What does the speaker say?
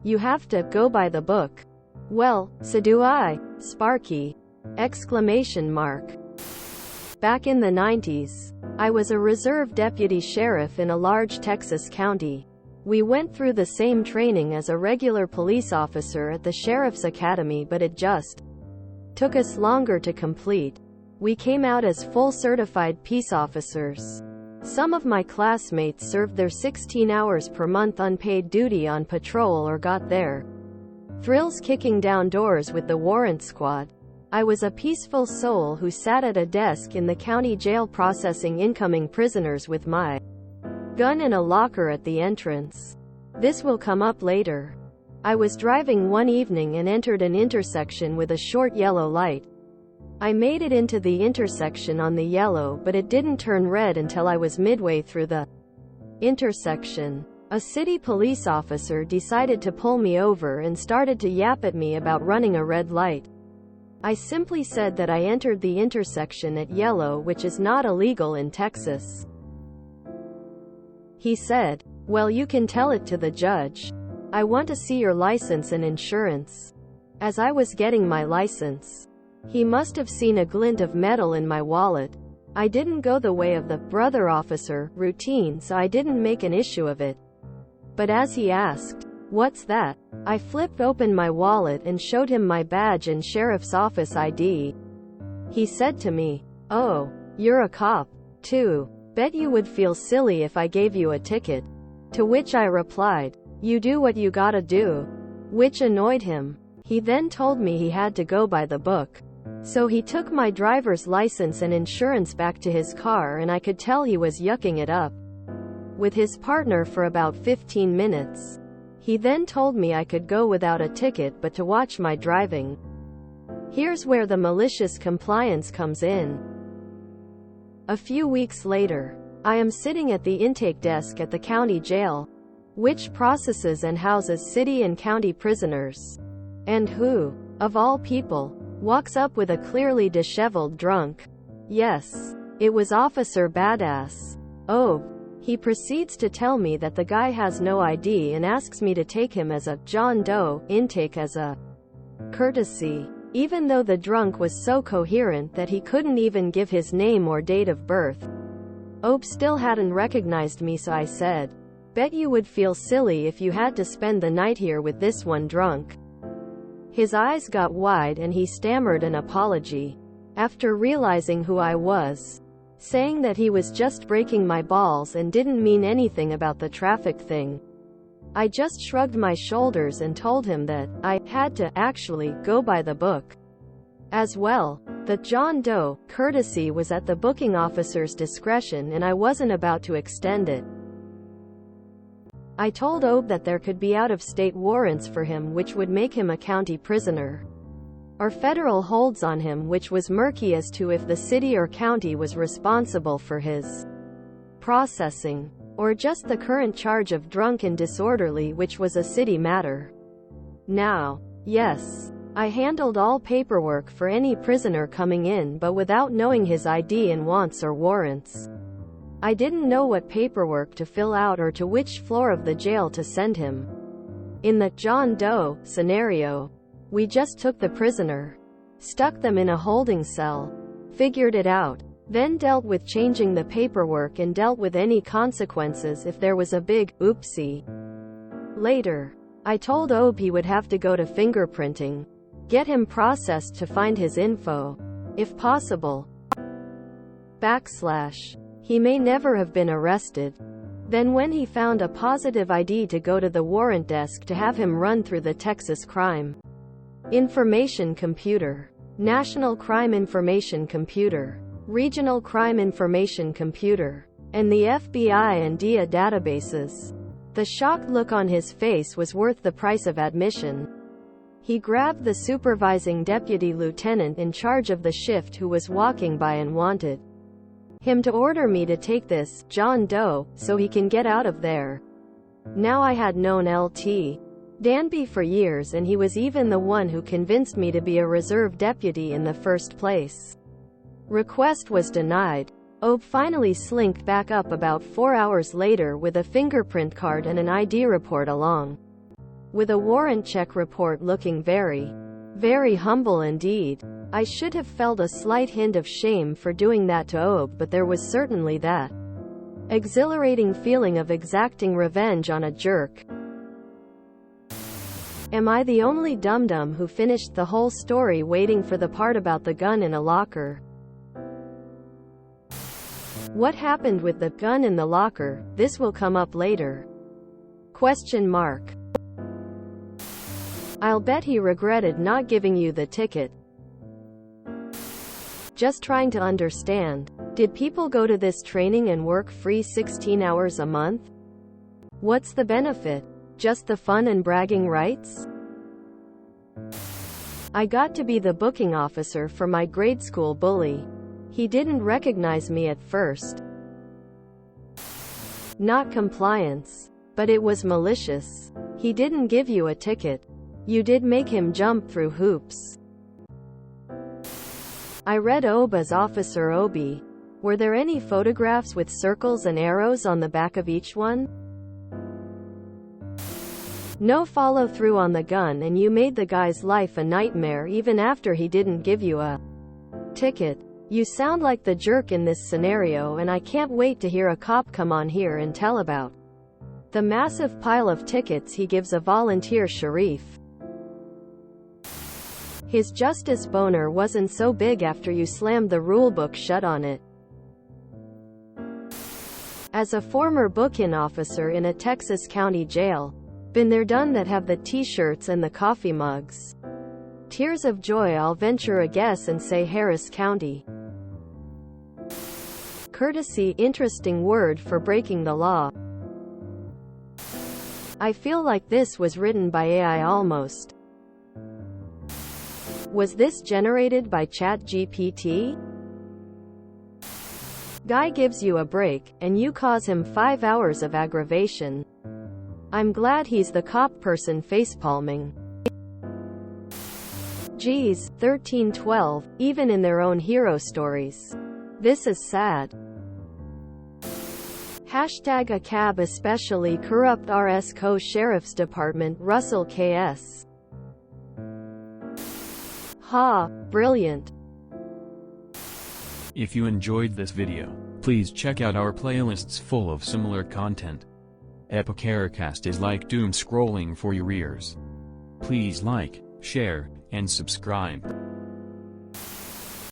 You have to go by the book. Well, so do I, Sparky! Exclamation mark. Back in the 90s, I was a reserve deputy sheriff in a large Texas county. We went through the same training as a regular police officer at the Sheriff's Academy, but it just took us longer to complete. We came out as full certified peace officers. Some of my classmates served their 16 hours per month unpaid duty on patrol or got their thrills kicking down doors with the warrant squad. I was a peaceful soul who sat at a desk in the county jail processing incoming prisoners with my gun in a locker at the entrance. This will come up later. I was driving one evening and entered an intersection with a short yellow light. I made it into the intersection on the yellow, but it didn't turn red until I was midway through the intersection. A city police officer decided to pull me over and started to yap at me about running a red light. I simply said that I entered the intersection at yellow, which is not illegal in Texas. He said, "Well, you can tell it to the judge. I want to see your license and insurance." As I was getting my license, he must have seen a glint of metal in my wallet. I didn't go the way of the brother officer routine, so I didn't make an issue of it. But as he asked, "What's that?" I flipped open my wallet and showed him my badge and sheriff's office ID. He said to me, "Oh, you're a cop, too. Bet you would feel silly if I gave you a ticket." To which I replied, "You do what you gotta do," which annoyed him. He then told me he had to go by the book. So he took my driver's license and insurance back to his car, and I could tell he was yucking it up with his partner for about 15 minutes. He then told me I could go without a ticket but to watch my driving. Here's where the malicious compliance comes in. A few weeks later, I am sitting at the intake desk at the county jail, which processes and houses city and county prisoners. And who, of all people, walks up with a clearly disheveled drunk? Yes, it was Officer Badass. Oh, he proceeds to tell me that the guy has no ID and asks me to take him as a John Doe intake as a courtesy, even though the drunk was so coherent that he couldn't even give his name or date of birth. Obe still hadn't recognized me, so I said, "Bet you would feel silly if you had to spend the night here with this one drunk." His eyes got wide and he stammered an apology. After realizing who I was, saying that he was just breaking my balls and didn't mean anything about the traffic thing, I just shrugged my shoulders and told him that I had to actually go by the book. As well, the John Doe courtesy was at the booking officer's discretion and I wasn't about to extend it. I told Obe that there could be out-of-state warrants for him which would make him a county prisoner, or federal holds on him, which was murky as to if the city or county was responsible for his processing, or just the current charge of drunk and disorderly, which was a city matter. Now, yes, I handled all paperwork for any prisoner coming in, but without knowing his ID and wants or warrants. I didn't know what paperwork to fill out or to which floor of the jail to send him. In the John Doe scenario, we just took the prisoner, stuck them in a holding cell, figured it out, then dealt with changing the paperwork and dealt with any consequences if there was a big oopsie. Later, I told Obe he would have to go to fingerprinting, get him processed to find his info, if possible. He may never have been arrested. Then when he found a positive ID to go to the warrant desk to have him run through the Texas Crime Information Computer, National Crime Information Computer, Regional Crime Information Computer, and the FBI and DIA databases. The shocked look on his face was worth the price of admission. He grabbed the supervising deputy lieutenant in charge of the shift who was walking by and wanted him to order me to take this John Doe so he can get out of there. Now I had known Lt. Danby for years, and he was even the one who convinced me to be a reserve deputy in the first place. Request was denied. Obe finally slinked back up about 4 hours later with a fingerprint card and an ID report along with a warrant check report looking very, very humble indeed. I should have felt a slight hint of shame for doing that to Obe, but there was certainly that exhilarating feeling of exacting revenge on a jerk. Am I the only dum-dum who finished the whole story waiting for the part about the gun in a locker? What happened with the gun in the locker? This will come up later. Question mark. I'll bet he regretted not giving you the ticket. Just trying to understand. Did people go to this training and work free 16 hours a month? What's the benefit? Just the fun and bragging rights? I got to be the booking officer for my grade school bully. He didn't recognize me at first. Not compliance. But it was malicious. He didn't give you a ticket. You did make him jump through hoops. I read Obe as Officer Obi. Were there any photographs with circles and arrows on the back of each one? No follow-through on the gun, and you made the guy's life a nightmare even after he didn't give you a ticket. You sound like the jerk in this scenario, and I can't wait to hear a cop come on here and tell about the massive pile of tickets he gives a volunteer sheriff. His justice boner wasn't so big after you slammed the rulebook shut on it. As a former book-in officer in a Texas county jail, been there done that, have the t-shirts and the coffee mugs. Tears of joy, I'll venture a guess and say Harris County. Courtesy, interesting word for breaking the law. I feel like this was written by AI almost. Was this generated by ChatGPT? Guy gives you a break, and you cause him 5 hours of aggravation. I'm glad he's the cop person facepalming. Geez, 1312, even in their own hero stories. This is sad. Hashtag a cab especially corrupt RS Co-Sheriff's Department Russell KS. Ha, brilliant. If you enjoyed this video, please check out our playlists full of similar content. Epicaricast is like doom scrolling for your ears. Please like, share, and subscribe.